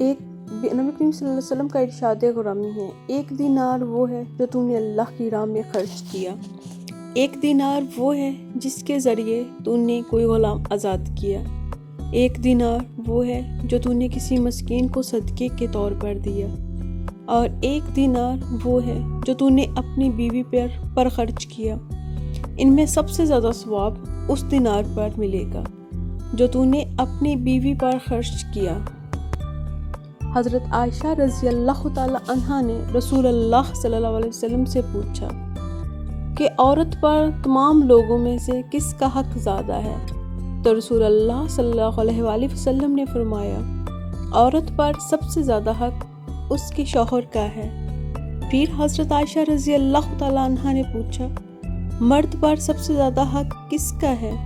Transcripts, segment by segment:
نبی کریم صلی اللہ علیہ وسلم کا ارشاد گرامی ہے، 1 دینار وہ ہے جو تو نے اللہ کی راہ میں خرچ کیا، 1 دینار وہ ہے جس کے ذریعے تو نے کوئی غلام آزاد کیا، 1 دینار وہ ہے جو تو نے کسی مسکین کو صدقے کے طور پر دیا، اور 1 دینار وہ ہے جو تو نے اپنی بیوی پر خرچ کیا۔ ان میں سب سے زیادہ ثواب اس دینار پر ملے گا جو تو نے اپنی بیوی پر خرچ کیا۔ حضرت عائشہ رضی اللہ تعالی عنہا نے رسول اللہ صلی اللہ علیہ وسلم سے پوچھا کہ عورت پر تمام لوگوں میں سے کس کا حق زیادہ ہے؟ تو رسول اللہ صلی اللہ علیہ وآلہ وسلم نے فرمایا، عورت پر سب سے زیادہ حق اس کے شوہر کا ہے۔ پھر حضرت عائشہ رضی اللہ تعالی عنہا نے پوچھا، مرد پر سب سے زیادہ حق کس کا ہے؟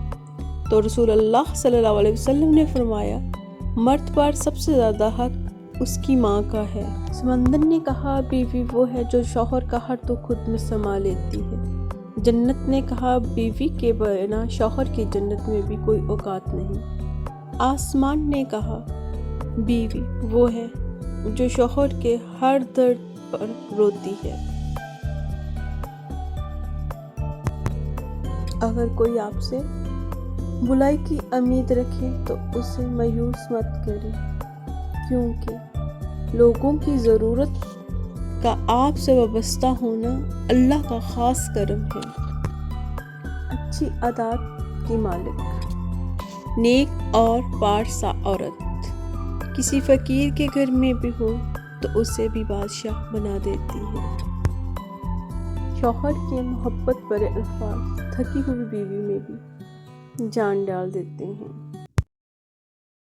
تو رسول اللہ صلی اللہ علیہ وسلم نے فرمایا، مرد پر سب سے زیادہ حق اس کی ماں کا ہے۔ سمندر نے کہا، بیوی وہ ہے جو شوہر کا ہر دکھ خود میں سما لیتی ہے۔ جنت نے کہا، بیوی کے بنا شوہر کی جنت میں بھی کوئی اوقات نہیں۔ آسمان نے کہا، بیوی وہ ہے جو شوہر کے ہر درد پر روتی ہے۔ اگر کوئی آپ سے بلائی کی امید رکھے تو اسے مایوس مت کرے، کیونکہ لوگوں کی ضرورت کا آپ سے وابستہ ہونا اللہ کا خاص کرم ہے۔ اچھی عادات کی مالک، نیک اور پارسا عورت کسی فقیر کے گھر میں بھی ہو تو اسے بھی بادشاہ بنا دیتی ہے۔ شوہر کے محبت بھرے الفاظ تھکی ہوئی بیوی میں بھی جان ڈال دیتے ہیں۔